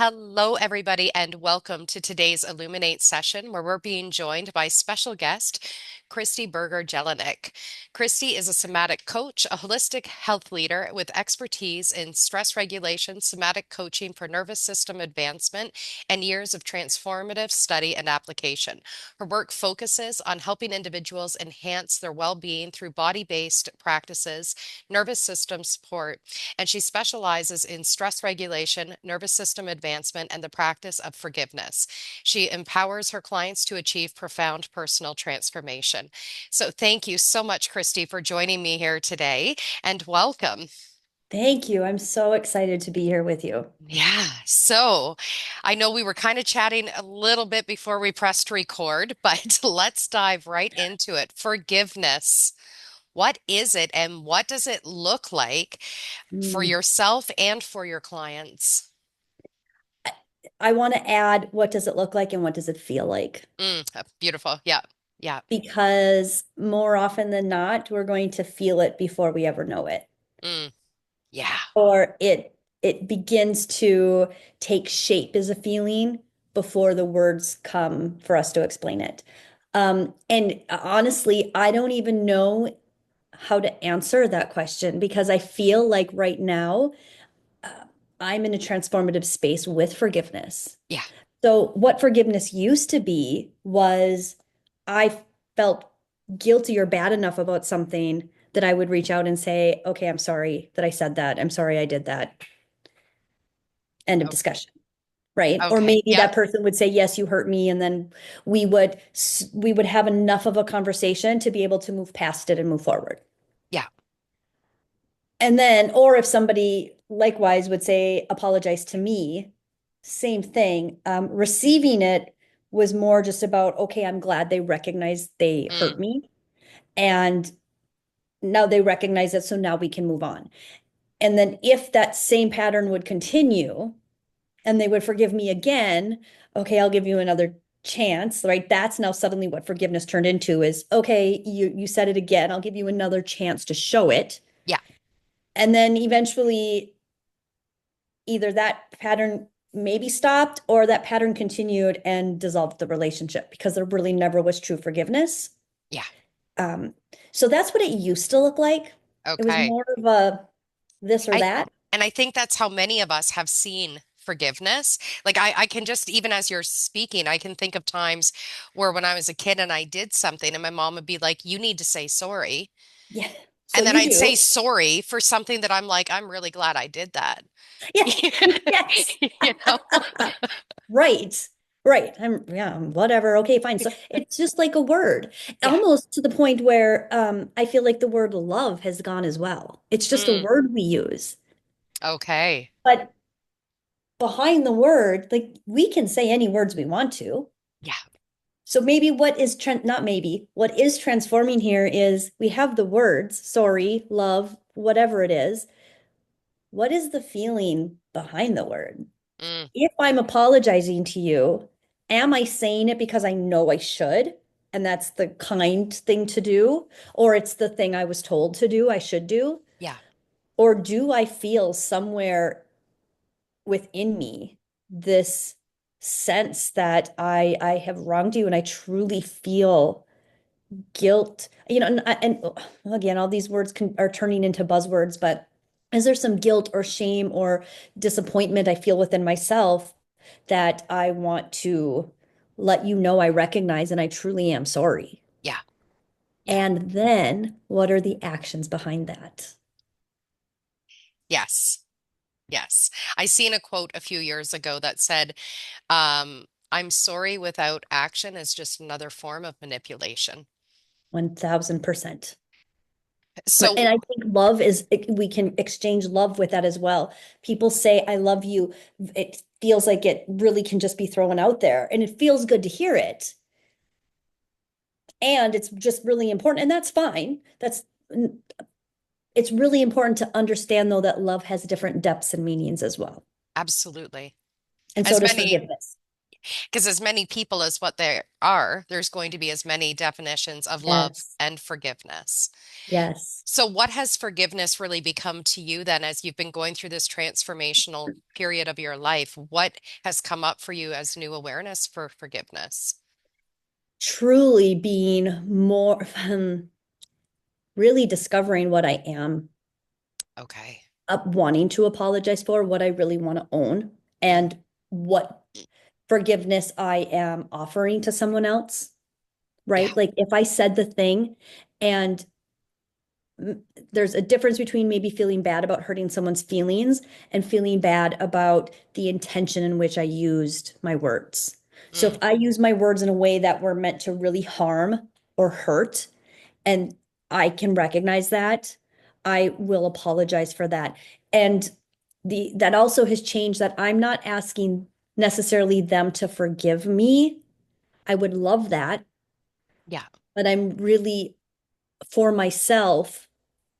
Hello, everybody, and welcome to today's Illuminate session where we're being joined by special guest Kristy Berger Jelinek. Kristy is a somatic coach, a holistic health leader with expertise in stress regulation, somatic coaching for nervous system advancement, and years of transformative study and application. Her work focuses on helping individuals enhance their well being through body based practices, nervous system support, and she specializes in stress regulation, nervous system advancement, and the practice of forgiveness. She empowers her clients to achieve profound personal transformation. So, thank you so much, Kristy, for joining me here today, and welcome. Thank you. I'm so excited to be here with you. Yeah, so I know we were kind of chatting a little bit before we pressed record, but let's dive right into it. Forgiveness. What is it and what does it look like for Mm. yourself and for your clients? I want to add, what does it look like and what does it feel like? Beautiful. Yeah. Yeah. Because more often than not, we're going to feel it before we ever know it. Mm, yeah. Or it begins to take shape as a feeling before the words come for us to explain it. And honestly, I don't even know how to answer that question because I feel like right now uh, I'm in a transformative space with forgiveness. Yeah. So, what forgiveness used to be was I felt guilty or bad enough about something that I would reach out and say, okay, I'm sorry that I said that. I'm sorry I did that. End of Oh, discussion. Right. Or okay. maybe Yep. that person would say, yes, you hurt me. And then we would have enough of a conversation to be able to move past it and move forward. Yeah. And then, or if somebody likewise would say, apologize to me, same thing. Receiving it was more just about, okay, I'm glad they recognize they Mm, hurt me. And now they recognize it. So now we can move on. And then if that same pattern would continue and they would forgive me again, okay, I'll give you another chance, right? That's now suddenly what forgiveness turned into is, okay, you said it again. I'll give you another chance to show it. yeah. And then eventually either that pattern maybe stopped or that pattern continued and dissolved the relationship because there really never was true forgiveness. Yeah. Um, so that's what it used to look like. It was Okay. more of a this or I that. and I think that's how many of us have seen forgiveness. Like I can just even as you're speaking, I can think of times where when I was a kid and I did something and my mom would be like, "You need to say sorry." Yeah. So And then you I'd say do. sorry for something that I'm like, I'm really glad I did that. Yeah. Yes. You know? Right. Right. Yeah, whatever. Okay, fine. So it's just like a word, Yeah. almost to the point where I feel like the word love has gone as well. It's just a Mm, word we use. okay. But behind the word, like we can say any words we want to. Yeah. So maybe not maybe, what is transforming here is we have the words, sorry, love, whatever it is. What is the feeling behind the word? Mm, If I'm apologizing to you, am I saying it because I know I should? And that's the kind thing to do, or it's the thing I was told to do, I should do? yeah. Or do I feel somewhere within me this sense that I have wronged you and I truly feel guilt, and again, all these words are turning into buzzwords, but is there some guilt or shame or disappointment I feel within myself that I want to let you know I recognize and I truly am sorry? Yeah. Yeah. And then what are the actions behind that? Yes. Yes. I seen a quote a few years ago that said, I'm sorry without action is just another form of manipulation. 1000%. So, And I think love is, we can exchange love with that as well. People say, I love you. It feels like it really can just be thrown out there and it feels good to hear it. And it's just really important. And that's fine. It's really important to understand, though, that love has different depths and meanings as well. absolutely. And so As does many forgiveness. Because as many people as what there are, there's going to be as many definitions of love Yes. and forgiveness. Yes. So, what has forgiveness really become to you then as you've been going through this transformational period of your life? What has come up for you as new awareness for forgiveness? Truly being more, really discovering what I am Okay. wanting to apologize for, what I really want to own, Mm, and what forgiveness I am offering to someone else, yeah. right? Like if I said the thing and there's a difference between maybe feeling bad about hurting someone's feelings and feeling bad about the intention in which I used my words. So if Mm, I use my words in a way that were meant to really harm or hurt, and I can recognize that, I will apologize for that. And the that also has changed that I'm not asking necessarily them to forgive me. I would love that, yeah. but I'm really for myself.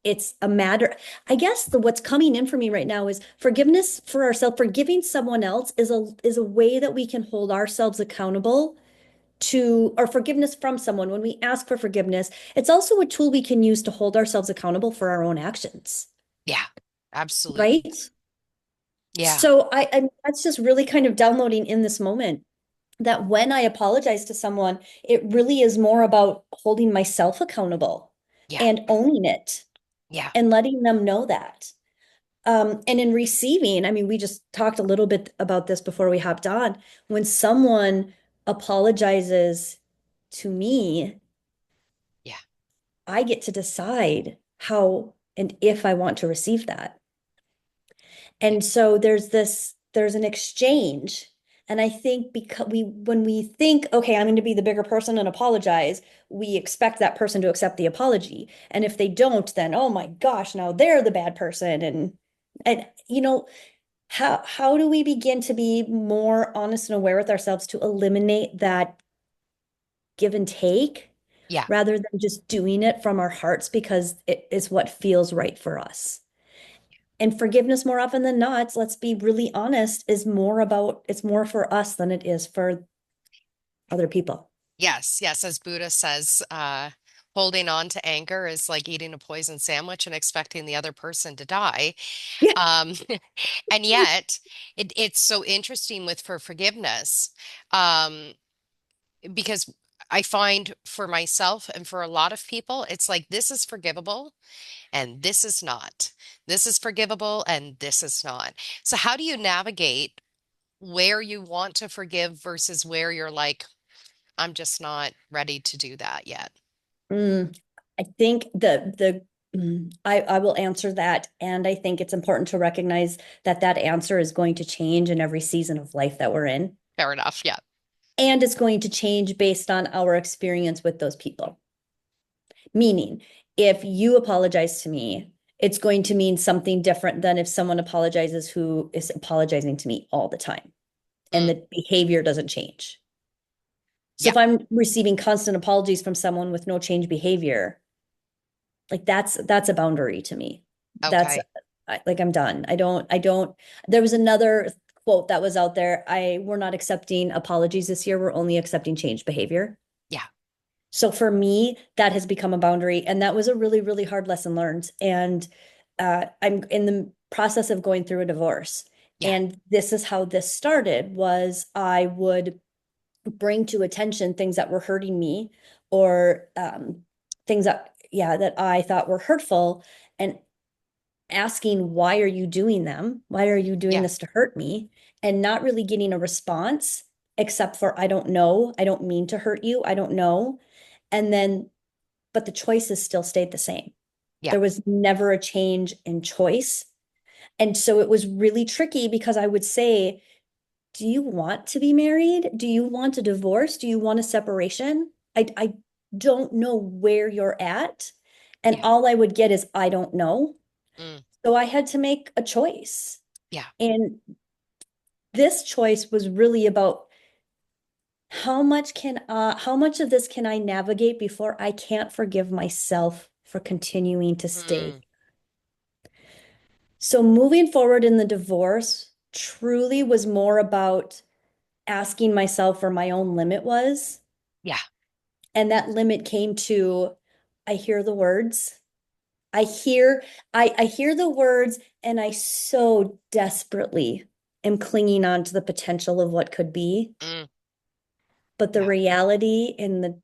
It's a matter, I guess the what's coming in for me right now is forgiveness for ourselves. Forgiving someone else is a way that we can hold ourselves accountable to, or forgiveness from someone. When we ask for forgiveness, it's also a tool we can use to hold ourselves accountable for our own actions, Yeah. Absolutely. right? Yeah. So that's just really kind of downloading in this moment that when I apologize to someone, it really is more about holding myself accountable Yeah. and owning it Yeah. and letting them know that. And in receiving, I mean, we just talked a little bit about this before we hopped on. When someone apologizes to me, Yeah. I get to decide how and if I want to receive that. Yeah. And so there's an exchange. And I think because when we think, okay, I'm going to be the bigger person and apologize, we expect that person to accept the apology. And if they don't, then, oh my gosh, now they're the bad person. And how do we begin to be more honest and aware with ourselves to eliminate that give and take Yeah. rather than just doing it from our hearts because it is what feels right for us? And forgiveness, more often than not, let's be really honest, is more about it's more for us than it is for other people. Yes. Yes. As Buddha says, holding on to anger is like eating a poison sandwich and expecting the other person to die. Yeah. Um, and yet, it's so interesting with for forgiveness, um, because I find for myself and for a lot of people, it's like this is forgivable and this is not. This is forgivable and this is not. So, how do you navigate where you want to forgive versus where you're like, I'm just not ready to do that yet? Mm, I think I will answer that, and I think it's important to recognize that that answer is going to change in every season of life that we're in, Fair enough. Yeah. and it's going to change based on our experience with those people. Meaning, if you apologize to me, it's going to mean something different than if someone apologizes who is apologizing to me all the time and Mm, the behavior doesn't change. So yeah. if I'm receiving constant apologies from someone with no change behavior, like that's a boundary to me. That's Okay. like I'm done. I don't there was another quote that was out there. We're not accepting apologies this year. We're only accepting change behavior. Yeah. So for me, that has become a boundary, and that was a really, really hard lesson learned. And I'm in the process of going through a divorce. Yeah. And this is how this started was I would bring to attention things that were hurting me or things that, yeah, that I thought were hurtful and asking, why are you doing them? Why are you doing Yeah. this to hurt me? And not really getting a response except for, I don't know. I don't mean to hurt you. I don't know. And then but the choices still stayed the same. Yeah. There was never a change in choice. And so it was really tricky because I would say, do you want to be married? Do you want a divorce? Do you want a separation? I don't know where you're at. And Yeah. all I would get is, I don't know. Mm, So I had to make a choice. yeah. And this choice was really about how much of this can I navigate before I can't forgive myself for continuing to stay. Mm, So moving forward in the divorce truly was more about asking myself where my own limit was. Yeah. And that limit came to, I hear the words. I hear, I hear the words and I so desperately am clinging on to the potential of what could be. Mm, But the yeah. reality and the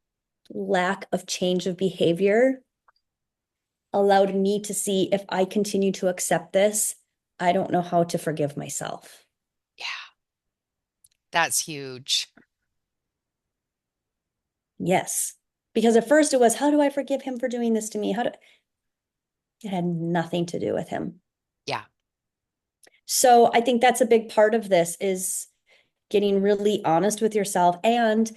lack of change of behavior allowed me to see if I continue to accept this, I don't know how to forgive myself. Yeah. That's huge. Yes. Because at first it was, how do I forgive him for doing this to me? How do it had nothing to do with him. Yeah. So I think that's a big part of this is getting really honest with yourself and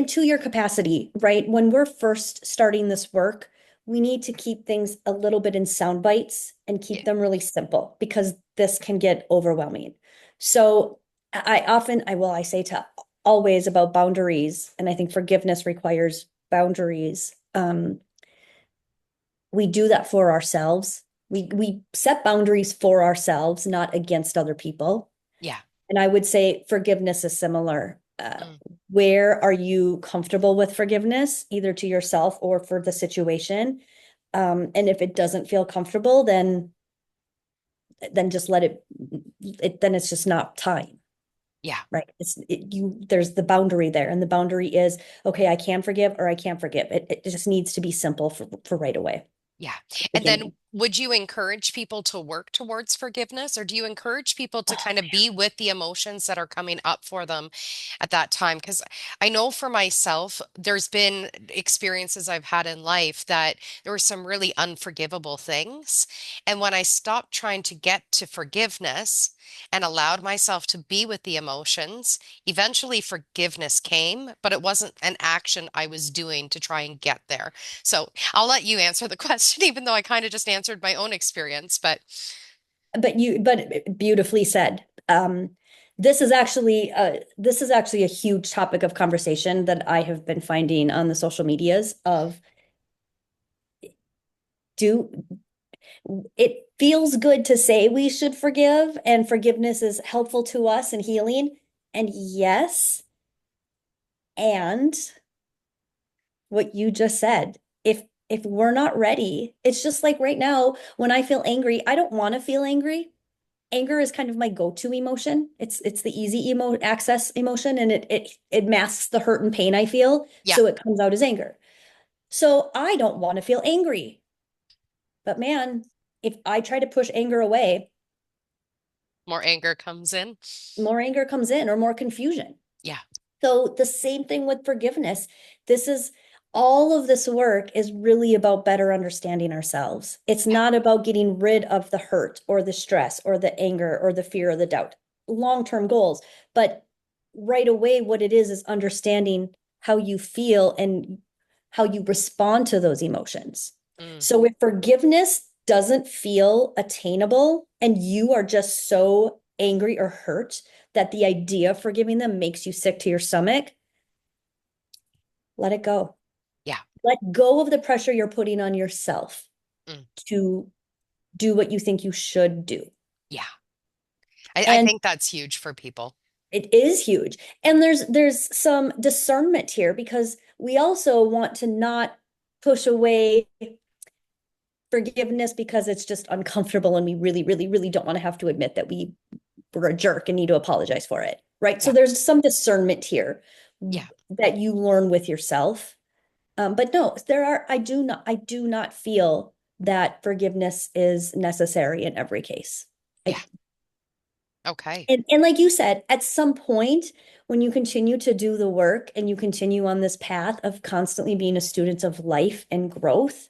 to your capacity, right? When we're first starting this work, we need to keep things a little bit in sound bites and Yeah. keep them really simple because this can get overwhelming. So I say to always about boundaries, and I think forgiveness requires boundaries. We do that for ourselves. We set boundaries for ourselves, not against other people. Yeah. And I would say forgiveness is similar. Mm, Where are you comfortable with forgiveness, either to yourself or for the situation? And if it doesn't feel comfortable, then just let it then it's just not time, yeah. right? There's the boundary there, and the boundary is okay, I can forgive or I can't forgive. It just needs to be simple for right away, Yeah. And then beginning. would you encourage people to work towards forgiveness, or do you encourage people to Oh, kind of be with the emotions that are coming up for them at that time? Because I know for myself, there's been experiences I've had in life that there were some really unforgivable things. And when I stopped trying to get to forgiveness and allowed myself to be with the emotions, eventually forgiveness came, but it wasn't an action I was doing to try and get there. So I'll let you answer the question, even though I kind of just answered my own experience. But but beautifully said. This is actually a huge topic of conversation that I have been finding on the social medias of do it feels good to say we should forgive and forgiveness is helpful to us and healing. And yes, and what you just said, if we're not ready, it's just like right now when I feel angry, I don't want to feel angry. Anger is kind of my go-to emotion. It's the easy access emotion and it masks the hurt and pain I feel, yeah, so it comes out as anger. So I don't want to feel angry. But man, if I try to push anger away, more anger comes in. more anger comes in or more confusion. Yeah, So the same thing with forgiveness. This is all of this work is really about better understanding ourselves. It's yeah, not about getting rid of the hurt or the stress or the anger or the fear or the doubt. Long-term goals, but right away what it is understanding how you feel and how you respond to those emotions. mm, So if forgiveness doesn't feel attainable and you are just so angry or hurt that the idea of forgiving them makes you sick to your stomach, let it go. yeah, Let go of the pressure you're putting on yourself mm, to do what you think you should do. yeah. I And think that's huge for people. it is huge. And there's some discernment here because we also want to not push away forgiveness because it's just uncomfortable and we really, really, really don't want to have to admit that we were a jerk and need to apologize for it. Right. So Yeah, there's some discernment here yeah, that you learn with yourself. But no, I do not feel that forgiveness is necessary in every case. yeah. Okay. And like you said, at some point, when you continue to do the work and you continue on this path of constantly being a student of life and growth,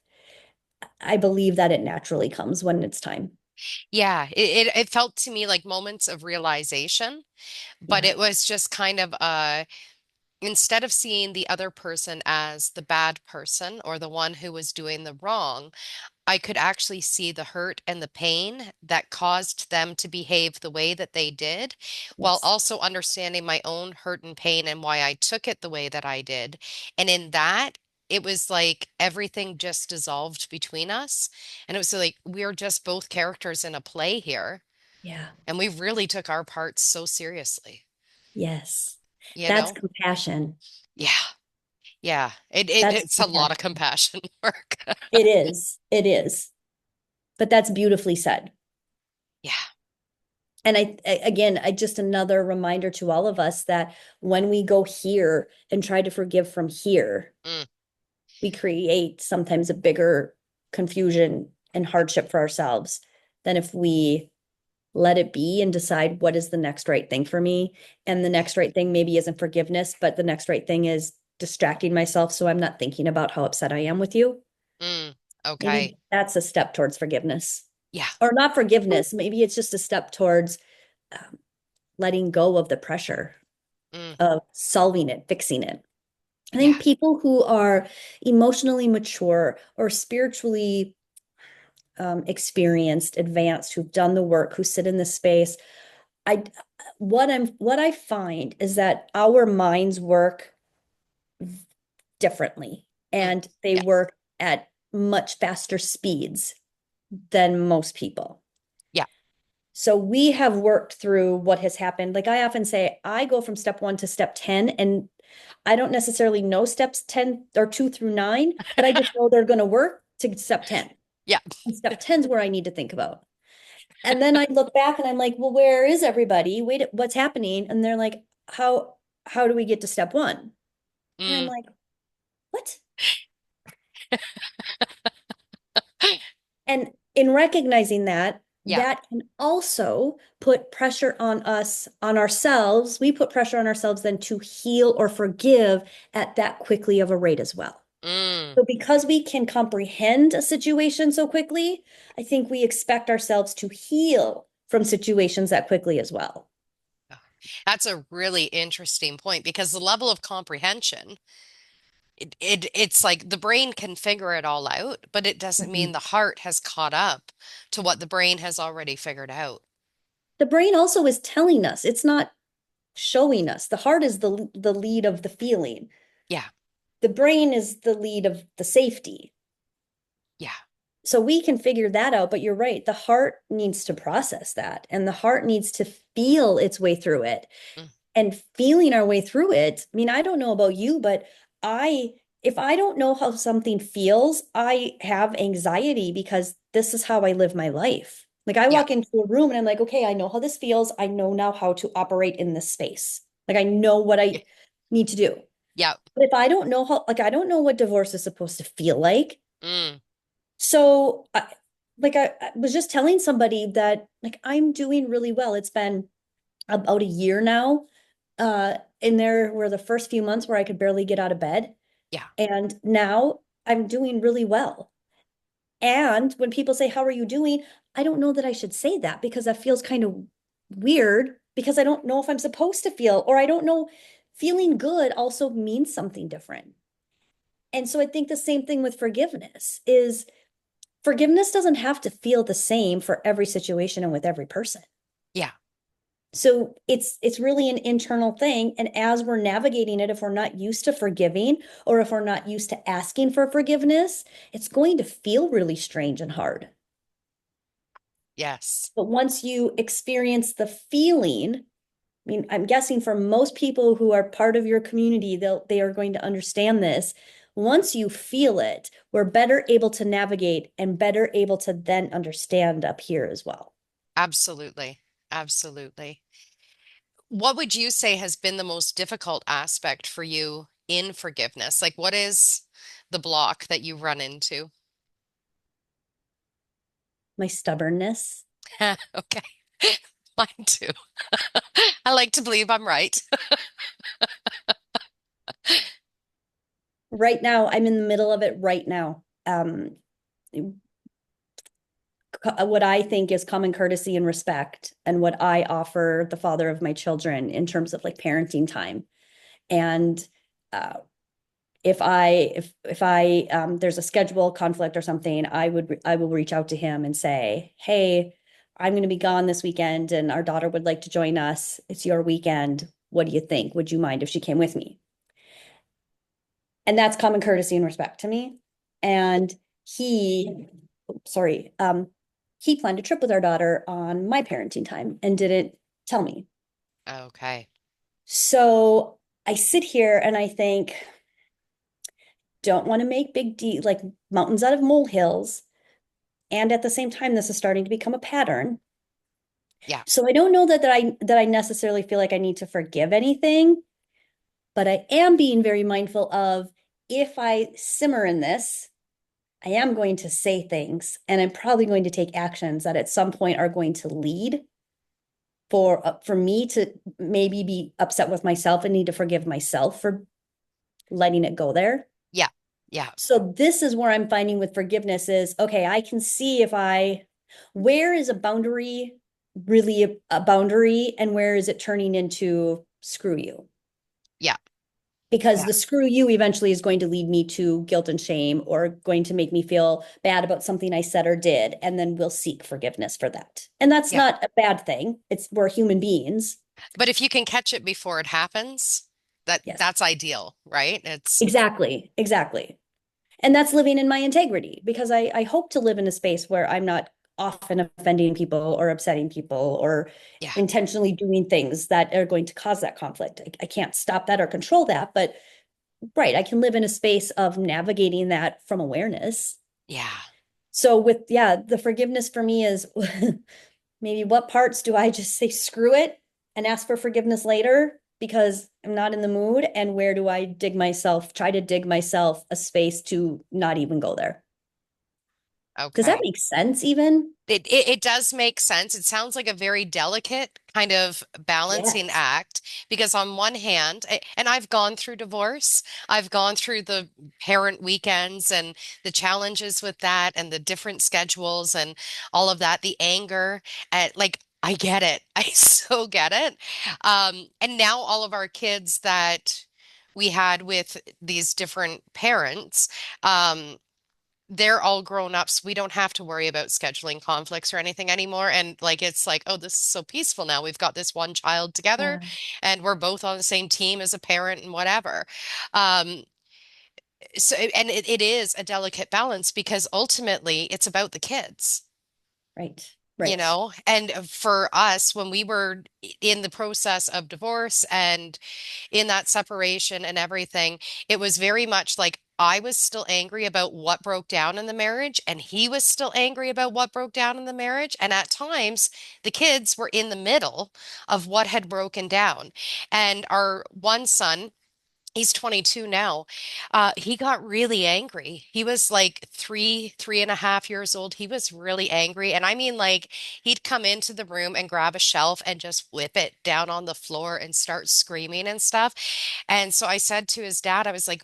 I believe that it naturally comes when it's time. Yeah, it felt to me like moments of realization, but Yeah. it was just kind of instead of seeing the other person as the bad person or the one who was doing the wrong, I could actually see the hurt and the pain that caused them to behave the way that they did, while Yes. also understanding my own hurt and pain and why I took it the way that I did. And in that, it was like everything just dissolved between us. And it was like we are just both characters in a play here. Yeah. And we really took our parts so seriously. Yes. you That's know? compassion. Yeah. Yeah. That's It's a lot of compassion. compassion work. It is. It is. But that's beautifully said. Yeah. And again, I just another reminder to all of us that when we go here and try to forgive from here, Mm, we create sometimes a bigger confusion and hardship for ourselves than if we let it be and decide what is the next right thing for me. And the yeah. next right thing maybe isn't forgiveness, but the next right thing is distracting myself so I'm not thinking about how upset I am with you. Mm, Maybe okay. that's a step towards forgiveness. Yeah. Or not forgiveness. Maybe it's just a step towards um, letting go of the pressure Mm, of solving it, fixing it. I yeah. think people who are emotionally mature or spiritually experienced, advanced, who've done the work, who sit in this space, I what I find is that our minds work differently Mm, and they yeah. work at much faster speeds than most people. Yeah. So we have worked through what has happened. Like I often say, I go from step 1 to step 10, and I don't necessarily know steps 10 or 2 through 9, but I just know they're going to work to step 10. Yeah. And step 10 is where I need to think about. And then I look back and I'm like, well, where is everybody? Wait, what's happening? And they're like, how do we get to step 1? And I'm Mm, like, what? And in recognizing that, yeah. that can also put pressure on us, on ourselves. We put pressure on ourselves then to heal or forgive at that quickly of a rate as well. Mm. So because we can comprehend a situation so quickly, I think we expect ourselves to heal from situations that quickly as well. That's a really interesting point because the level of comprehension, it's like the brain can figure it all out, but it doesn't mean Mhm. the heart has caught up to what the brain has already figured out. The brain also is telling us, it's not showing us. The heart is the lead of the feeling. Yeah. The brain is the lead of the safety. Yeah. So we can figure that out, but you're right. The heart needs to process that and the heart needs to feel its way through it. Mm, And feeling our way through it. I mean, I don't know about you, but I, if I don't know how something feels, I have anxiety because this is how I live my life. Like I yeah. walk into a room and I'm like, okay, I know how this feels. I know now how to operate in this space. Like I know what Yeah. I need to do. Yeah. But if I don't know how, like I don't know what divorce is supposed to feel like. Mm, So I was just telling somebody that like I'm doing really well. It's been about a year now. And there were the first few months where I could barely get out of bed. yeah. And now I'm doing really well. And when people say, how are you doing? I don't know that I should say that because that feels kind of weird because I don't know if I'm supposed to feel, or I don't know, feeling good also means something different. And so I think the same thing with forgiveness is forgiveness doesn't have to feel the same for every situation and with every person. Yeah. So it's really an internal thing. And as we're navigating it, if we're not used to forgiving or if we're not used to asking for forgiveness, it's going to feel really strange and hard. Yes. But once you experience the feeling, I mean, I'm guessing for most people who are part of your community, they are going to understand this. Once you feel it, we're better able to navigate and better able to then understand up here as well. Absolutely. Absolutely. What would you say has been the most difficult aspect for you in forgiveness? Like, what is the block that you run into? My stubbornness. Okay. Mine too. I like to believe I'm right. Right now, I'm in the middle of it right now. What I think is common courtesy and respect, and what I offer the father of my children in terms of like parenting time. And uh, if I there's a schedule conflict or something, I will reach out to him and say, hey, I'm going to be gone this weekend, and our daughter would like to join us. It's your weekend. What do you think? Would you mind if she came with me? And that's common courtesy and respect to me. And he, sorry, he planned a trip with our daughter on my parenting time and didn't tell me. Okay. So I sit here and I think, don't want to make big deal like mountains out of molehills. And at the same time, this is starting to become a pattern. Yeah. So I don't know that I necessarily feel like I need to forgive anything, but I am being very mindful of if I simmer in this, I am going to say things and I'm probably going to take actions that at some point are going to lead for me to maybe be upset with myself and need to forgive myself for letting it go there. Yeah. Yeah. So this is where I'm finding with forgiveness is okay, I can see if I where is a boundary really a boundary and where is it turning into screw you? Yeah. Because Yeah. the screw you eventually is going to lead me to guilt and shame or going to make me feel bad about something I said or did. And then we'll seek forgiveness for that. And that's Yeah. not a bad thing. It's we're human beings. But if you can catch it before it happens, Yes, that's ideal, right? It's exactly. Exactly. And that's living in my integrity because I hope to live in a space where I'm not often offending people or upsetting people or yeah. intentionally doing things that are going to cause that conflict. I can't stop that or control that, but right, I can live in a space of navigating that from awareness. Yeah. So with yeah, the forgiveness for me is maybe what parts do I just say screw it and ask for forgiveness later because I'm not in the mood, and where do I try to dig myself a space to not even go there? Does that Okay. make sense even? It does make sense. It sounds like a very delicate kind of balancing Yes. act because on one hand, and I've gone through divorce, I've gone through the parent weekends and the challenges with that and the different schedules and all of that, the anger at like I get it. I so get it. And now all of our kids that we had with these different parents, they're all grown up, so we don't have to worry about scheduling conflicts or anything anymore. And like, it's like, oh, this is so peaceful now. We've got this one child together Yeah, and we're both on the same team as a parent and whatever. Um, and it is a delicate balance because ultimately it's about the kids. right. You Right. know, and for us, when we were in the process of divorce and in that separation and everything, it was very much like I was still angry about what broke down in the marriage, and he was still angry about what broke down in the marriage. And at times, the kids were in the middle of what had broken down. And our one son, he's 22 now. He got really angry. He was like 3.5 years old. He was really angry. And I mean, like, he'd come into the room and grab a shelf and just whip it down on the floor and start screaming and stuff. And so I said to his dad, I was like,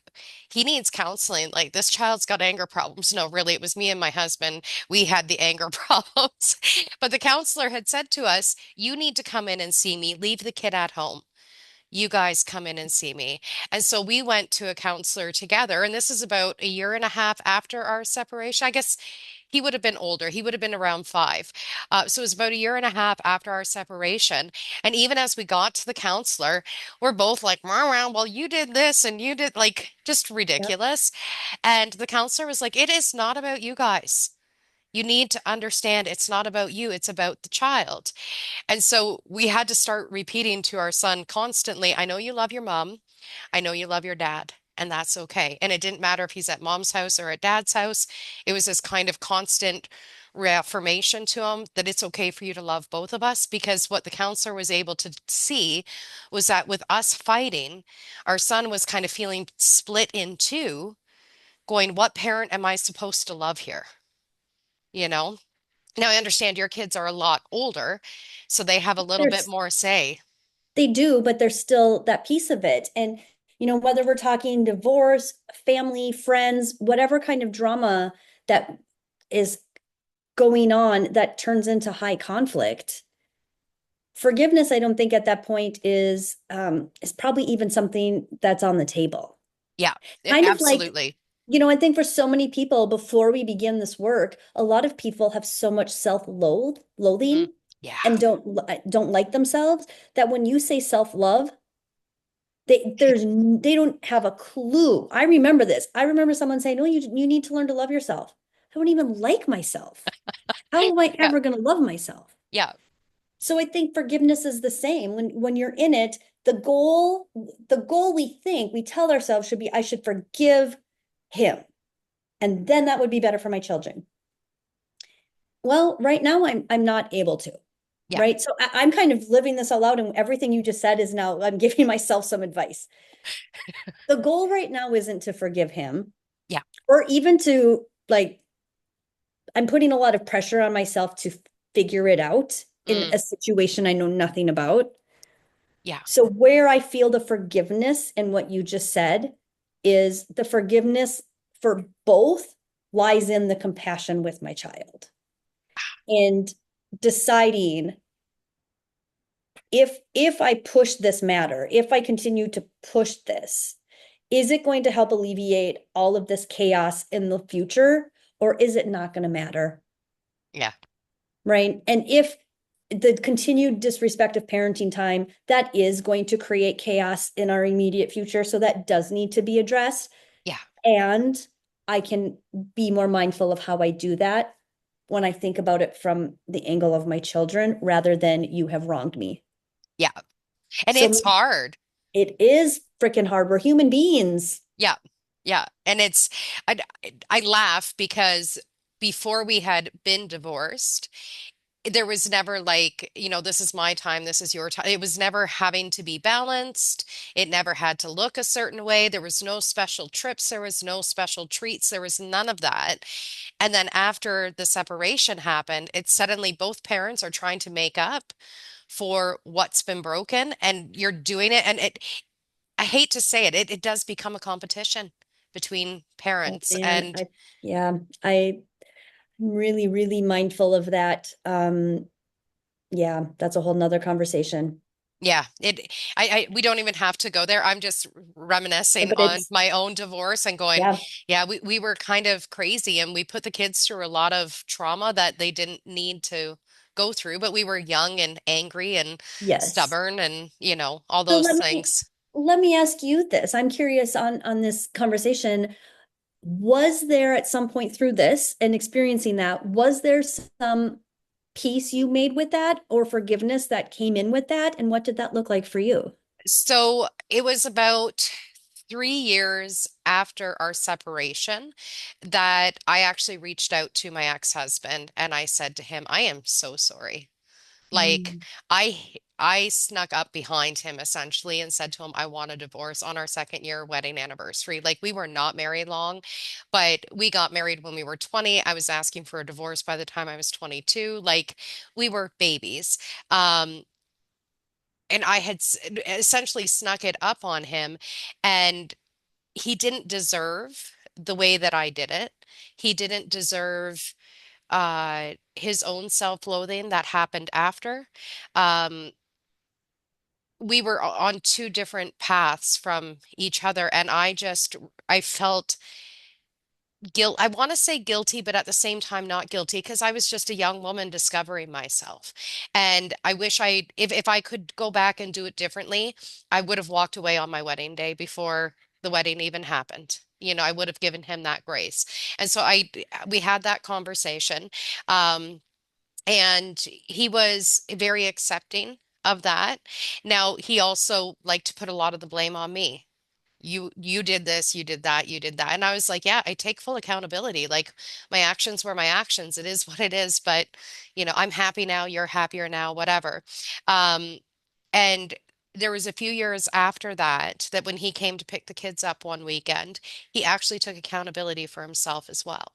he needs counseling. Like, this child's got anger problems. No, really, it was me and my husband. We had the anger problems. But the counselor had said to us, you need to come in and see me. Leave the kid at home. You guys come in and see me. And so we went to a counselor together. And this is about a year and a half after our separation. I guess he would have been older. He would have been around 5. So it was about a year and a half after our separation. And even as we got to the counselor, we're both like, "Meow, meow, well, you did this and you did like just Yep. ridiculous." And the counselor was like, it is not about you guys. You need to understand it's not about you, it's about the child. And so we had to start repeating to our son constantly, I know you love your mom. I know you love your dad. And that's okay. And it didn't matter if he's at mom's house or at dad's house. It was this kind of constant reaffirmation to him that it's okay for you to love both of us. Because what the counselor was able to see was that with us fighting, our son was kind of feeling split in two, going, what parent am I supposed to love here? You know? Now I understand your kids are a lot older, so they have a little bit There's more say. they do, but there's still that piece of it. And whether we're talking divorce, family, friends, whatever kind of drama that is going on that turns into high conflict, forgiveness, I don't think at that point is probably even something that's on the table. Yeah, Kind of like, absolutely. I think for so many people, before we begin this work, a lot of people have so much Mm, loathing yeah. and don't like themselves that when you say self-love, they don't have a clue. I remember this. I remember someone saying, "No, you need to learn to love yourself." I don't even like myself. How am I Yeah. ever going to love myself? Yeah. So I think forgiveness is the same. When you're in it, the goal we tell ourselves should be, I should forgive him. And then that would be better for my children. Well, right now I'm not able to. Yeah. Right. So I'm kind of living this all out, and everything you just said is now I'm giving myself some advice. The goal right now isn't to forgive him Yeah. or even to like, I'm putting a lot of pressure on myself to figure it out in Mm, a situation I know nothing about. yeah. So, where I feel the forgiveness in what you just said is the forgiveness for both lies in the compassion with my child and deciding if I push this matter, if I continue to push this, is it going to help alleviate all of this chaos in the future, or is it not going to matter? Yeah. Right. And if the continued disrespect of parenting time, that is going to create chaos in our immediate future. So that does need to be addressed. Yeah. And I can be more mindful of how I do that when I think about it from the angle of my children rather than you have wronged me. Yeah. And So it's hard. it is freaking hard. We're human beings. Yeah. Yeah. And I, I laugh because before we had been divorced, there was never like, this is my time, this is your time. It was never having to be balanced. It never had to look a certain way. There was no special trips. There was no special treats. There was none of that. And then after the separation happened, it's suddenly both parents are trying to make up for what's been broken and you're doing it. And I hate to say it, it does become a competition between Oh, parents. man, And yeah, I'm really, really mindful of that. Yeah, that's a whole nother conversation. yeah, we don't even have to go there. I'm just reminiscing But on it's, my own divorce and going, yeah, yeah, we were kind of crazy and we put the kids through a lot of trauma that they didn't need to go through, but we were young and angry and yes. stubborn and, all So those things. let me ask you this. I'm curious on this conversation. Was there at some point through this and experiencing that, was there some peace you made with that or forgiveness that came in with that? And what did that look like for you? So it was about 3 years after our separation that I actually reached out to my ex-husband and I said to him, I am so sorry. Like Mm. I snuck up behind him essentially and said to him, I want a divorce on our second year wedding anniversary. Like we were not married long, but we got married when we were 20. I was asking for a divorce by the time I was 22. Like we were babies. Um, and I had essentially snuck it up on him, and he didn't deserve the way that I did it. He didn't deserve his own self-loathing that happened after. Um, we were on two different paths from each other, and I felt guilt. I want to say guilty, but at the same time not guilty because I was just a young woman discovering myself. And I wish if I could go back and do it differently, I would have walked away on my wedding day before the wedding even happened. I would have given him that grace. And so we had that conversation. Um, and he was very accepting of that. Now, he also liked to put a lot of the blame on me. You did this, you did that, you did that. And I was like, yeah, I take full accountability. Like my actions were my actions. It is what it is, but I'm happy now, you're happier now, whatever. Um, and there was a few years after that when he came to pick the kids up one weekend, he actually took accountability for himself as well.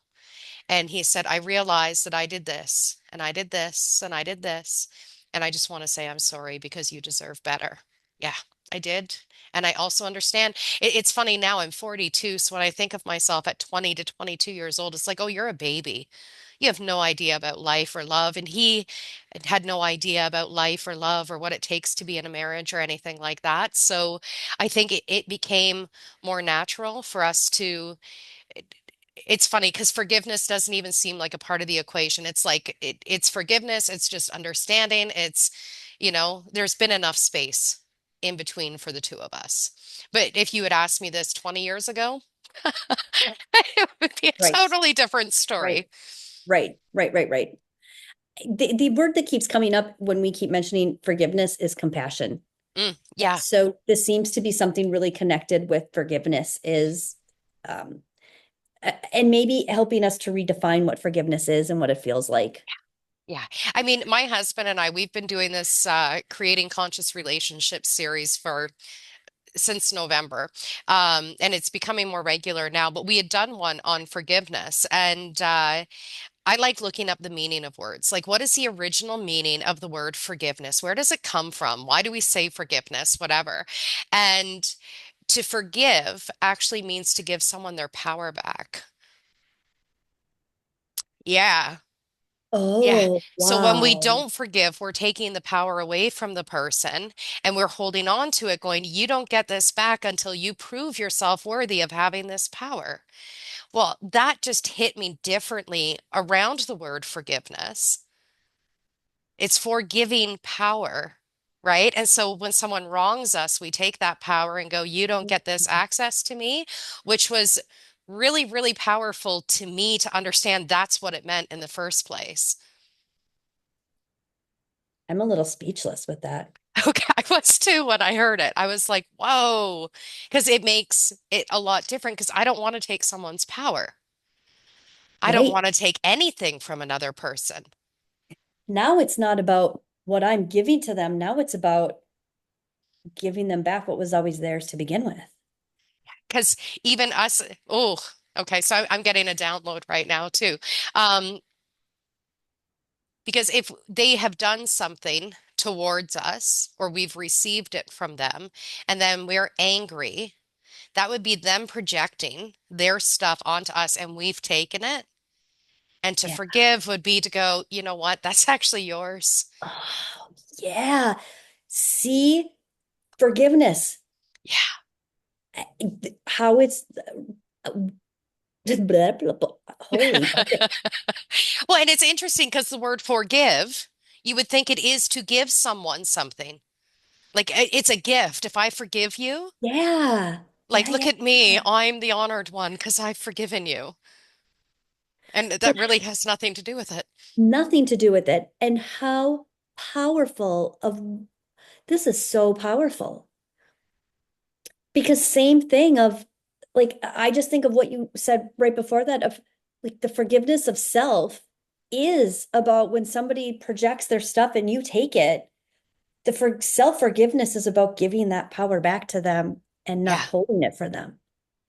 And he said, I realized that I did this and I did this and I did this. And I just want to say I'm sorry because you deserve better. Yeah, I did. And I also understand it's funny now I'm 42. So when I think of myself at 20 to 22 years old, it's like, oh, you're a baby. You have no idea about life or love. And he had no idea about life or love or what it takes to be in a marriage or anything like that. So I think it became more natural for us to it's funny because forgiveness doesn't even seem like a part of the equation. It's like it's forgiveness, it's just understanding. There's been enough space in between for the two of us. But if you had asked me this 20 years ago, it would be a Right, totally different right, story. right, right, right, right. the word that keeps coming up when we keep mentioning forgiveness is compassion. Yeah. So this seems to be something really connected with forgiveness is, um, and maybe helping us to redefine what forgiveness is and what it feels like. Yeah. I mean, my husband and I, we've been doing this creating conscious relationships series for since November. And it's becoming more regular now, but we had done one on forgiveness. And I like looking up the meaning of words. Like, what is the original meaning of the word forgiveness? Where does it come from? Why do we say forgiveness? Whatever. And to forgive actually means to give someone their power back. Yeah. Yeah. Oh, So when we wow. don't forgive, we're taking the power away from the person and we're holding on to it, going, you don't get this back until you prove yourself worthy of having this power. Well, that just hit me differently around the word forgiveness. It's forgiving power, right? And so when someone wrongs us, we take that power and go, you don't get this access to me, which was really, really powerful to me to understand that's what it meant in the first place. I'm a little speechless with that. Okay, I was too when I heard it. I was like, whoa, because it makes it a lot different because I don't want to take someone's power. I don't Right. want to take anything from another person. Now it's not about what I'm giving to them. Now it's about giving them back what was always theirs to begin with. Because even us, oh, okay, so I'm getting a download right now too. Um, because if they have done something towards us or we've received it from them and then we're angry, that would be them projecting their stuff onto us and we've taken it. And to Yeah. forgive would be to go, you know what? That's actually yours. Oh, yeah. See, forgiveness, Yeah. how it's blah, blah, blah. Holy bucket. Well, and it's interesting because the word forgive, you would think it is to give someone something. Like it's a gift. If I forgive you, Yeah. like Yeah, look yeah, at me, yeah. I'm the honored one because I've forgiven you. And But that really has nothing to do with it. nothing to do with it. And how powerful of this is so powerful. Because same thing of like I just think of what you said right before that of like the forgiveness of self is about when somebody projects their stuff and you take it. The for self-forgiveness is about giving that power back to them and not Yeah. holding it for them.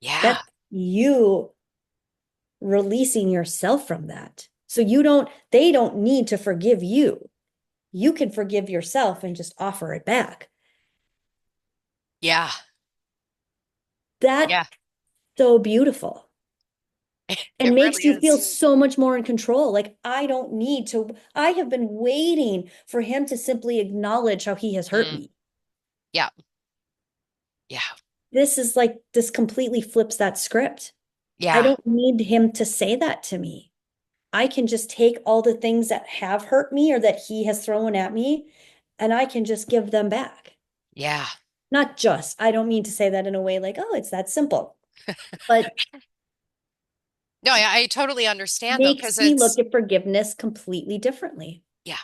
Yeah. That's you releasing yourself from that. So you don't, they don't need to forgive you. You can forgive yourself and just offer it back. Yeah. That's Yeah. so beautiful and It makes really you feel is. so much more in control. Like, I don't need to, I have been waiting for him to simply acknowledge how he has hurt Mm, me. yeah. Yeah. This is like, this completely flips that script. I Yeah. don't need him to say that to me. I can just take all the things that have hurt me or that he has thrown at me, and I can just give them back. Yeah. Not just, I don't mean to say that in a way like, oh, it's that simple, but No, I totally understand though, makes because me look it's at forgiveness completely differently. yeah.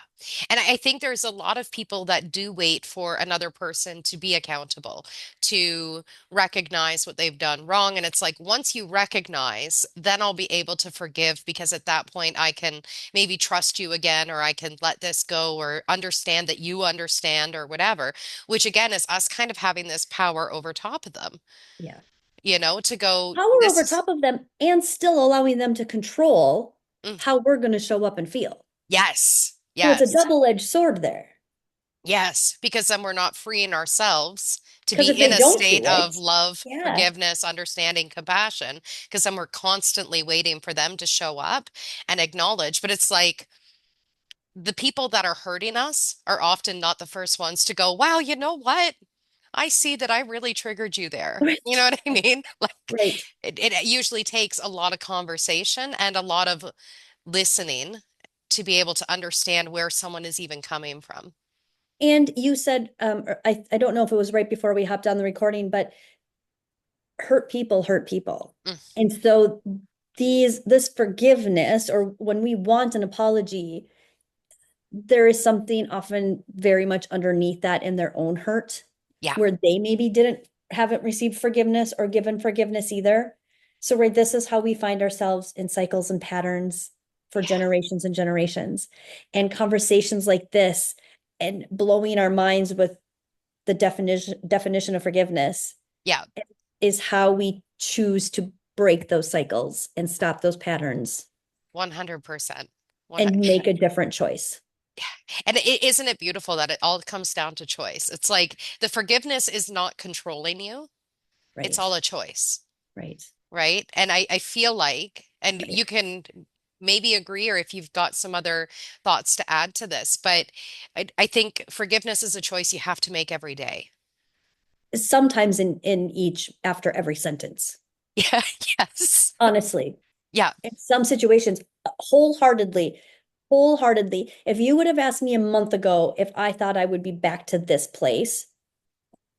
And I think there's a lot of people that do wait for another person to be accountable, to recognize what they've done wrong. And it's like, once you recognize, then I'll be able to forgive because at that point I can maybe trust you again, or I can let this go, or understand that you understand, or whatever, which again is us kind of having this power over top of them, Yeah. to go, Power this over is, top of them and still allowing them to control mm, how we're going to show up and feel. yes, So it's a yes. double-edged sword there. Yes, because then we're not freeing ourselves to Because be if in they a don't state do of it, love, yeah, forgiveness, understanding, compassion, because then we're constantly waiting for them to show up and acknowledge. But it's like the people that are hurting us are often not the first ones to go, wow, you know what? I see that I really triggered you there. You right, know what I mean? Like right. it usually takes a lot of conversation and a lot of listening to be able to understand where someone is even coming from. And you said, I don't know if it was right before we hopped on the recording, but hurt people hurt people. Mm, And so this forgiveness, or when we want an apology, there is something often very much underneath that in their own hurt, Yeah. where they maybe haven't received forgiveness or given forgiveness either. So, right, this is how we find ourselves in cycles and patterns for Yeah. generations and generations. And conversations like this and blowing our minds with the definition of forgiveness Yeah. is how we choose to break those cycles and stop those patterns 100%. and make a different choice. And isn't it beautiful that it all comes down to choice? It's like the forgiveness is not controlling you. It's Right, all a choice, right, right? And I feel like, and right. you can maybe agree, or if you've got some other thoughts to add to this, but I think forgiveness is a choice you have to make every day. Sometimes in each after every sentence. Yeah. Yes. Honestly, Yeah. in some situations, wholeheartedly. If you would have asked me a month ago if I thought I would be back to this place,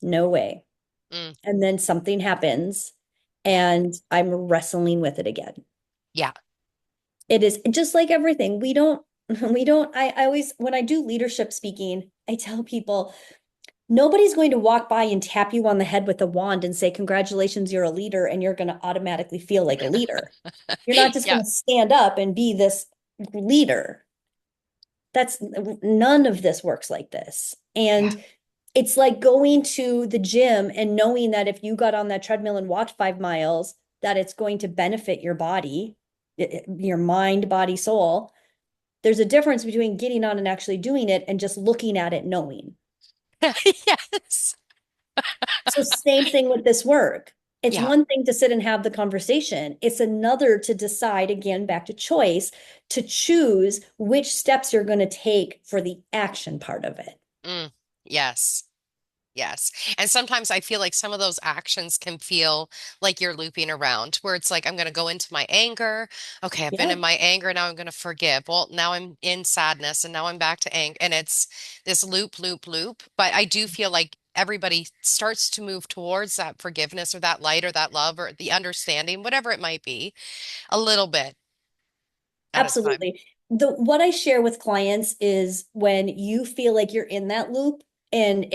no way. Mm, And then something happens yeah. and I'm wrestling with it again. Yeah. It is just like everything. I always, when I do leadership speaking, I tell people, nobody's going to walk by and tap you on the head with a wand and say, congratulations, you're a leader, and you're going to automatically feel like a leader. You're not just Yeah. going to stand up and be this leader. That's none of this works like this. Yeah. And it's like going to the gym and knowing that if you got on that treadmill and walked 5 miles, that it's going to benefit your body, your mind, body, soul. There's a difference between getting on and actually doing it and just looking at it knowing. Yes. So same thing with this work. It's Yeah. one thing to sit and have the conversation. It's another to decide, again, back to choice, to choose which steps you're going to take for the action part of it. Mm, yes. Yes. And sometimes I feel like some of those actions can feel like you're looping around, where it's like, I'm going to go into my anger. Okay, I've been Yeah, in my anger. Now I'm going to forgive. Well, now I'm in sadness and now I'm back to anger. And it's this loop, loop, loop. But I do feel like everybody starts to move towards that forgiveness or that light or that love or the understanding, whatever it might be, a little bit at a time. absolutely. What I share with clients is when you feel like you're in that loop and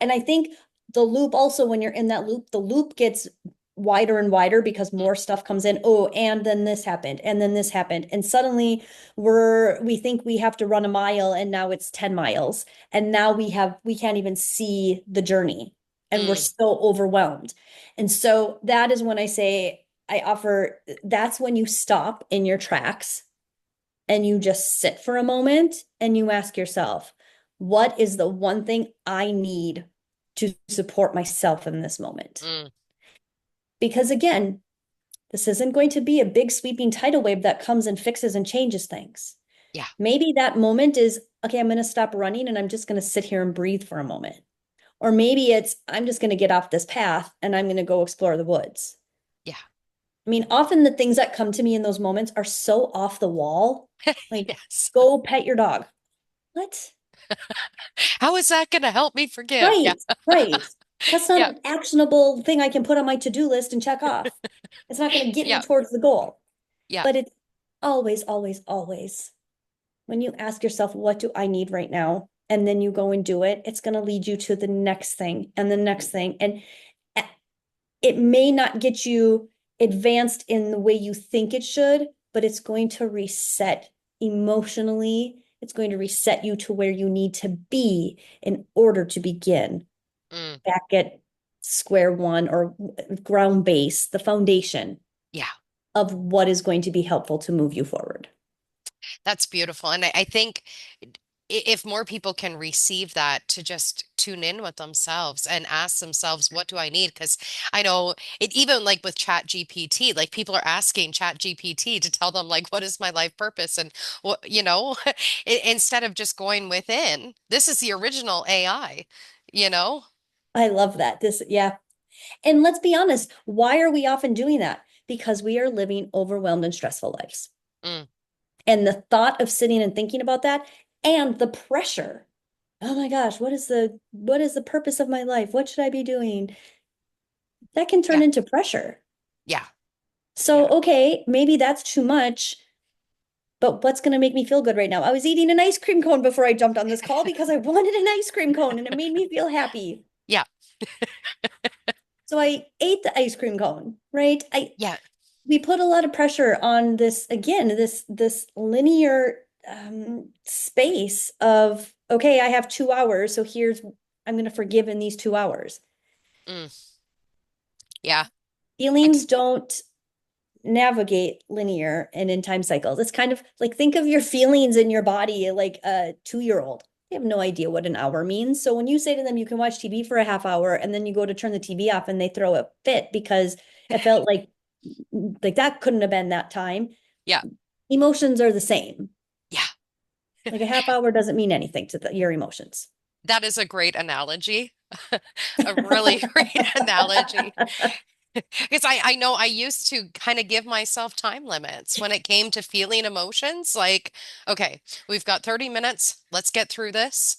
I think the loop also when you're in that loop, the loop gets wider and wider because Mm, more stuff comes in. Oh, and then this happened, and then this happened. And suddenly we think we have to run a mile and now it's 10 miles. And now we can't even see the journey and we're mm, so overwhelmed. And so that is when I offer, that's when you stop in your tracks and you just sit for a moment and you ask yourself, what is the one thing I need to support myself in this moment? mm, Because again, this isn't going to be a big sweeping tidal wave that comes and fixes and changes things. yeah, Maybe that moment is, okay, I'm going to stop running and I'm just going to sit here and breathe for a moment. Or maybe it's, I'm just going to get off this path and I'm going to go explore the woods. yeah. I mean, often the things that come to me in those moments are so off the wall. Like, Yes. go pet your dog. What? How is that going to help me forgive? Yeah. Right, right. That's not Yeah. an actionable thing I can put on my to-do list and check off. It's not going to get me Yeah. towards the goal. Yeah. But it's always, always, always when you ask yourself, what do I need right now? And then you go and do it, it's going to lead you to the next thing and the next thing. And it may not get you advanced in the way you think it should, but it's going to reset emotionally. It's going to reset you to where you need to be in order to begin Mm, back at square one or ground base, the foundation yeah. of what is going to be helpful to move you forward. That's beautiful. And I think if more people can receive that to just tune in with themselves and ask themselves, what do I need? Because I know it even like with Chat GPT, like people are asking Chat GPT to tell them like, what is my life purpose? And what, instead of just going within, this is the original AI, you know? I love that. Yeah. And let's be honest, why are we often doing that? Because we are living overwhelmed and stressful lives. Mm, And the thought of sitting and thinking about that and the pressure. Oh my gosh, what is the purpose of my life? What should I be doing? That can turn yeah. into pressure. Yeah. So, Yeah. okay, maybe that's too much. But what's going to make me feel good right now? I was eating an ice cream cone before I jumped on this call because I wanted an ice cream cone and it made me feel happy. Yeah. So I ate the ice cream cone, right? I Yeah. We put a lot of pressure on this again, this linear space of okay, I have 2 hours, so here's I'm going to forgive in these 2 hours. Mm, yeah. Feelings Ex don't navigate linear and in time cycles. It's kind of like think of your feelings in your body like a 2-year-old. They have no idea what an hour means. So when you say to them, you can watch TV for a half hour, and then you go to turn the TV off and they throw a fit because it felt like that couldn't have been that time. yeah. Emotions are the same. Yeah. Like a half hour doesn't mean anything to your emotions. That is a great analogy. A really great analogy. Because I know I used to kind of give myself time limits when it came to feeling emotions. Like, okay, we've got 30 minutes. Let's get through this.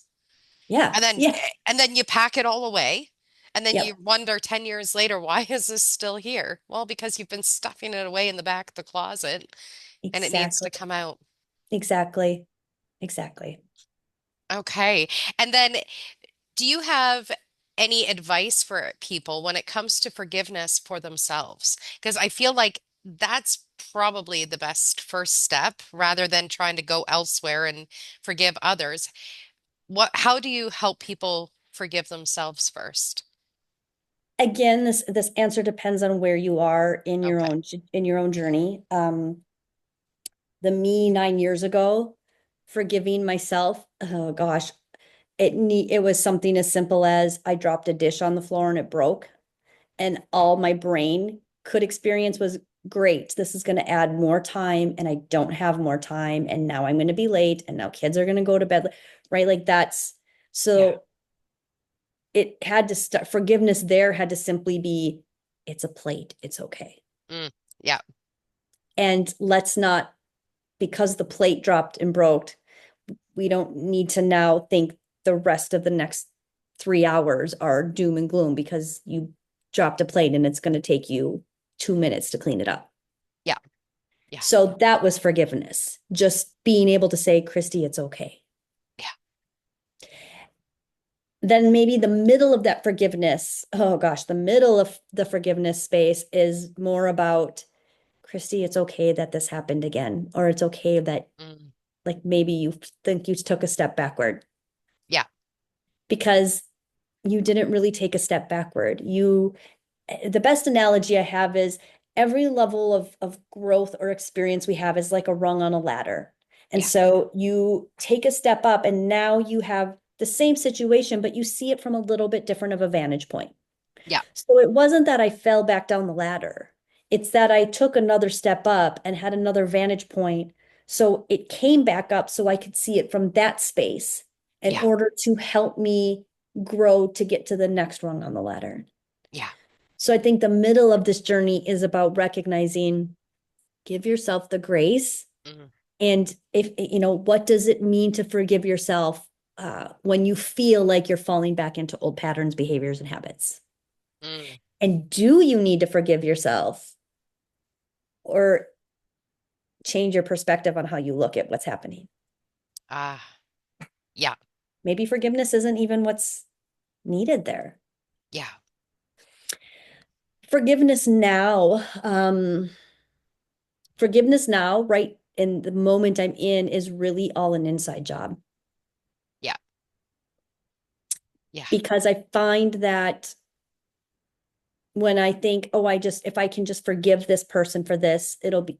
Yeah. And then Yeah. and then you pack it all away. And then you Yep. wonder 10 years later, why is this still here? Well, because you've been stuffing it away in the back of the closet and it needs Exactly. to come out. Exactly. Exactly. Okay. And then do you have any advice for people when it comes to forgiveness for themselves? Because I feel like that's probably the best first step rather than trying to go elsewhere and forgive others. How do you help people forgive themselves first? Again, this answer depends on where you are Okay. in your own journey. The me 9 years ago, forgiving myself, oh gosh, it was something as simple as I dropped a dish on the floor and it broke, and all my brain could experience was great. This is going to add more time, and I don't have more time, and now I'm going to be late, and now kids are going to go to bed, right? Like that's Yeah. so it had to start. Forgiveness there had to simply be, it's a plate, it's okay, Mm, yeah. and let's not, because the plate dropped and broke, we don't need to now think the rest of the next 3 hours are doom and gloom because you dropped a plate and it's going to take you 2 minutes to clean it up. Yeah. Yeah. So that was forgiveness, just being able to say, Kristy, it's okay. Yeah. Then maybe the middle of that forgiveness, oh gosh, the middle of the forgiveness space is more about, Kristy, it's okay that this happened again, or it's okay that Mm, like maybe you think you took a step backward yeah. because you didn't really take a step backward. The best analogy I have is every level of growth or experience we have is like a rung on a ladder. And Yeah. so you take a step up and now you have the same situation, but you see it from a little bit different of a vantage point. Yeah. So it wasn't that I fell back down the ladder. It's that I took another step up and had another vantage point. So it came back up so I could see it from that space in Yeah. order to help me grow to get to the next rung on the ladder. Yeah. So I think the middle of this journey is about recognizing, give yourself the grace. Mm, And if, what does it mean to forgive yourself when you feel like you're falling back into old patterns, behaviors, and habits? mm. And do you need to forgive yourself or change your perspective on how you look at what's happening? Ah, yeah. Maybe forgiveness isn't even what's needed there. Yeah. Forgiveness now, forgiveness now, right in the moment I'm in, is really all an inside job Yeah. Yeah. because I find that when I think, oh, if I can just forgive this person for this, it'll be,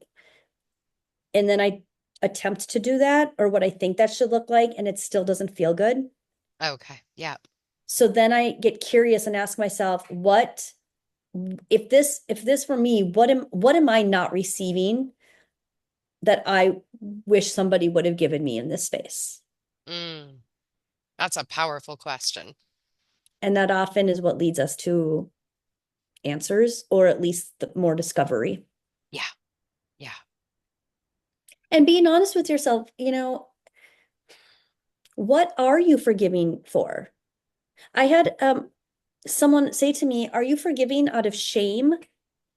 and then I attempt to do that or what I think that should look like, and it still doesn't feel good. Okay. Yeah. So then I get curious and ask myself, if this were me, what am I not receiving that I wish somebody would have given me in this space? Mm, that's a powerful question. And that often is what leads us to answers or at least more discovery. Yeah. Yeah. And being honest with yourself, what are you forgiving for? I had someone say to me, are you forgiving out of shame?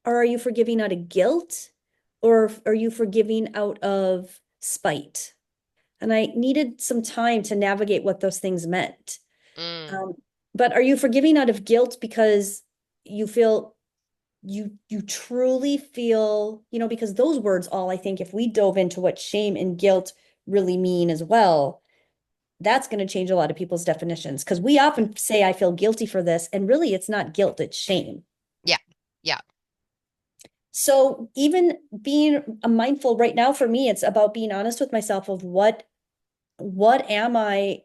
Or are you forgiving out of guilt? Or are you forgiving out of spite. And I needed some time to navigate what those things meant. Mm. Um, but are you forgiving out of guilt because you feel you truly feel, because those words all, I think if we dove into what shame and guilt really mean as well, that's going to change a lot of people's definitions because we Yeah. often say I feel guilty for this and really it's not guilt, it's shame. Yeah. Yeah. So even being a mindful right now for me, it's about being honest with myself of what am I,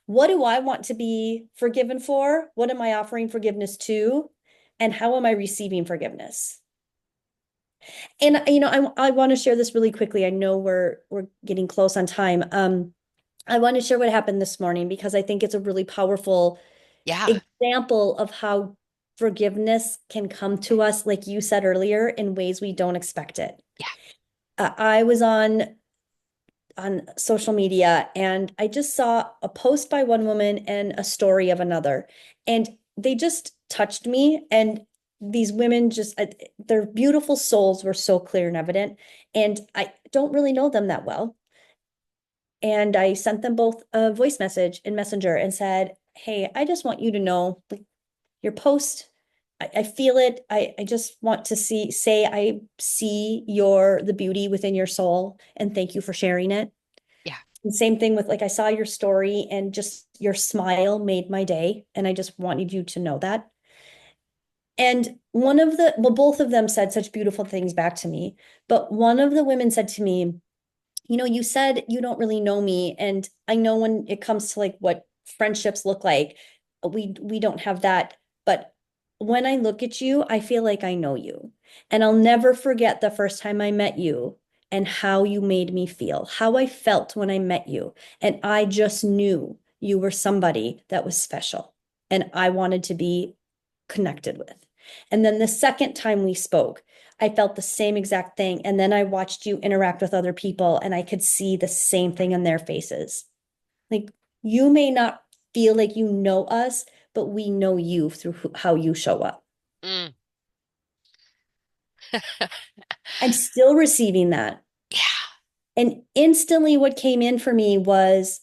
what do I want to be forgiven for? What am I offering forgiveness to? And how am I receiving forgiveness? And I want to share this really quickly. I know we're getting close on time. I want to share what happened this morning because I think it's a really powerful Yeah. example of how forgiveness can come to us, like you said earlier, in ways we don't expect it. Yeah. I was on social media and I just saw a post by one woman and a story of another. And they just touched me. And these women just, their beautiful souls were so clear and evident. And I don't really know them that well. And I sent them both a voice message in Messenger and said, hey, I just want you to know like, your post. I feel it. I just want to say I see the beauty within your soul and thank you for sharing it. Yeah. And same thing with like I saw your story and just your smile made my day. And I just wanted you to know that. And both of them said such beautiful things back to me. But one of the women said to me, you said you don't really know me. And I know when it comes to like what friendships look like, we don't have that. But when I look at you, I feel like I know you. And I'll never forget the first time I met you and how you made me feel, how I felt when I met you. And I just knew you were somebody that was special and I wanted to be connected with. And then the second time we spoke, I felt the same exact thing. And then I watched you interact with other people and I could see the same thing in their faces. Like you may not feel like you know us, but we know you through how you show up. Mm. I'm still receiving that. Yeah. And instantly, what came in for me was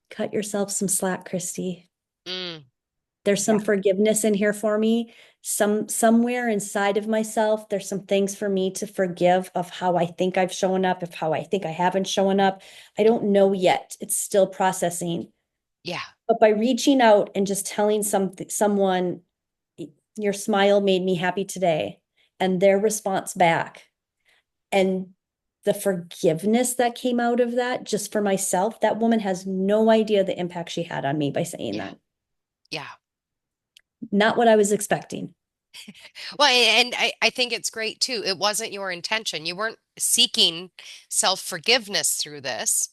cut yourself some slack, Kristy. Mm. There's Yeah. some forgiveness in here for me. Somewhere inside of myself, there's some things for me to forgive of how I think I've shown up, of how I think I haven't shown up. I don't know yet. It's still processing. Yeah. But by reaching out and just telling someone, your smile made me happy today, and their response back, and the forgiveness that came out of that just for myself, that woman has no idea the impact she had on me by saying Yeah. that. Yeah. Not what I was expecting. Well, and I think it's great too. It wasn't your intention. You weren't seeking self-forgiveness through this.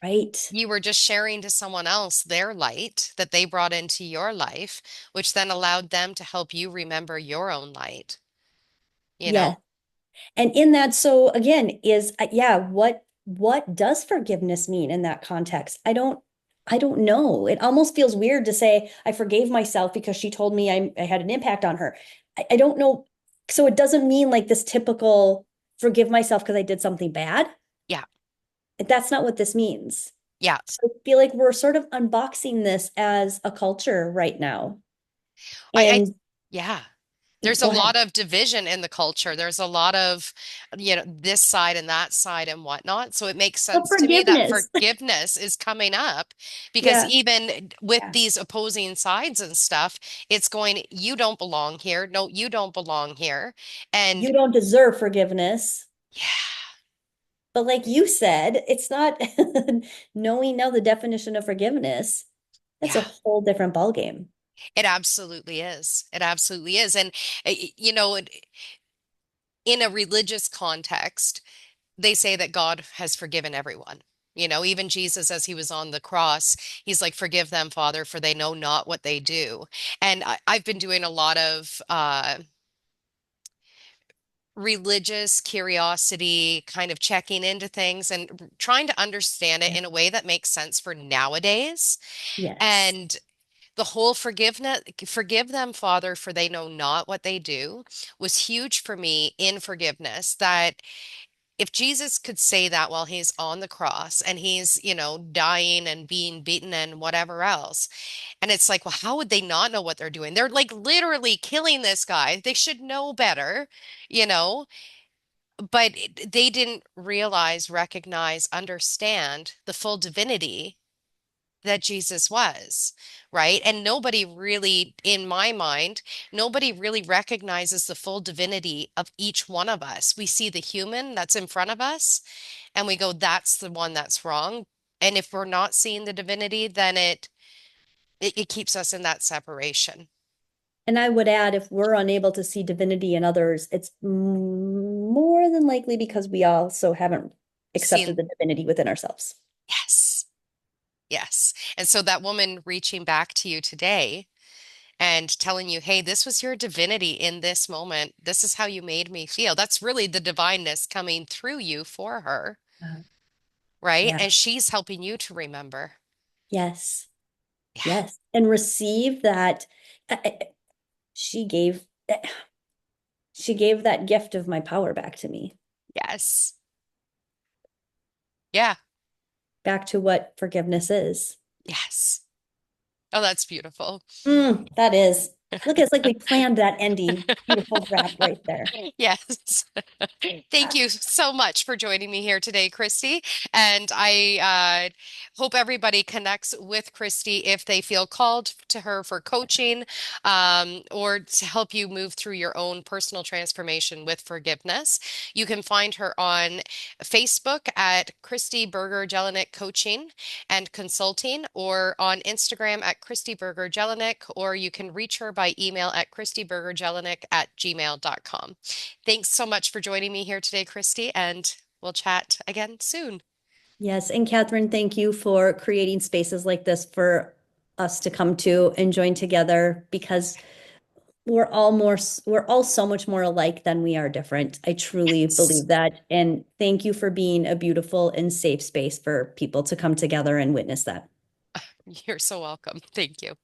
Right. You were just sharing to someone else their light that they brought into your life, which then allowed them to help you remember your own light, you Yeah. know? And in that, so again, is yeah, what does forgiveness mean in that context? I don't know. It almost feels weird to say I forgave myself because she told me I had an impact on her. I don't know. So it doesn't mean like this typical forgive myself because I did something bad. Yeah. That's not what this means. Yeah. So I feel like we're sort of unboxing this as a culture right now. I And yeah. There's a go ahead. lot of division in the culture. There's a lot of, this side and that side and whatnot. So it makes But sense to me that forgiveness. forgiveness is coming up because Yeah. even with Yeah. these opposing sides and stuff, it's going, you don't belong here. No, you don't belong here. And You don't deserve forgiveness. yeah, But like you said, it's not knowing now the definition of forgiveness. That's a yeah, whole different ballgame. it absolutely is. It absolutely is. And, in a religious context, they say that God has forgiven everyone. Even Jesus, as he was on the cross, he's like, forgive them, Father, for they know not what they do. And I've been doing a lot of religious curiosity, kind of checking into things and trying to understand it Yeah. in a way that makes sense for nowadays. Yes. And the whole forgiveness, forgive them, Father, for they know not what they do, was huge for me in forgiveness. That if Jesus could say that while he's on the cross and he's, dying and being beaten and whatever else, and it's like, well, how would they not know what they're doing? They're like literally killing this guy. They should know better, you know, but they didn't realize, recognize, understand the full divinity that Jesus was, right? And nobody really, in my mind, nobody really recognizes the full divinity of each one of us. We see the human that's in front of us and we go, that's the one that's wrong. And if we're not seeing the divinity, then it keeps us in that separation. And I would add, if we're unable to see divinity in others, it's more than likely because we also haven't accepted Seeing, the divinity within ourselves. yes, yes. And so that woman reaching back to you today and telling you, hey, this was your divinity in this moment. This is how you made me feel. That's really the divineness coming through you for her, Uh, right? yeah. And she's helping you to remember. Yes. Yeah. Yes. And receive that. She gave she gave that gift of my power back to me, Yes. Yeah. back to what forgiveness is. Yes. Oh, that's beautiful. That is. Look, it's like we planned that ending. Beautiful wrap right there. Yes. Thank you so much for joining me here today, Kristy. And I hope everybody connects with Kristy if they feel called to her for coaching, or to help you move through your own personal transformation with forgiveness. You can find her on Facebook at Kristy Berger Jelinek Coaching and Consulting, or on Instagram at Kristy Berger Jelinek, or you can reach her by email at kristybergerjelinek@gmail.com. Thanks so much for joining me here today, Kristy, and we'll chat again soon. Yes. And Catherine, thank you for creating spaces like this for us to come to and join together because we're all so much more alike than we are different. I truly Yes. believe that. And thank you for being a beautiful and safe space for people to come together and witness that. You're so welcome. Thank you.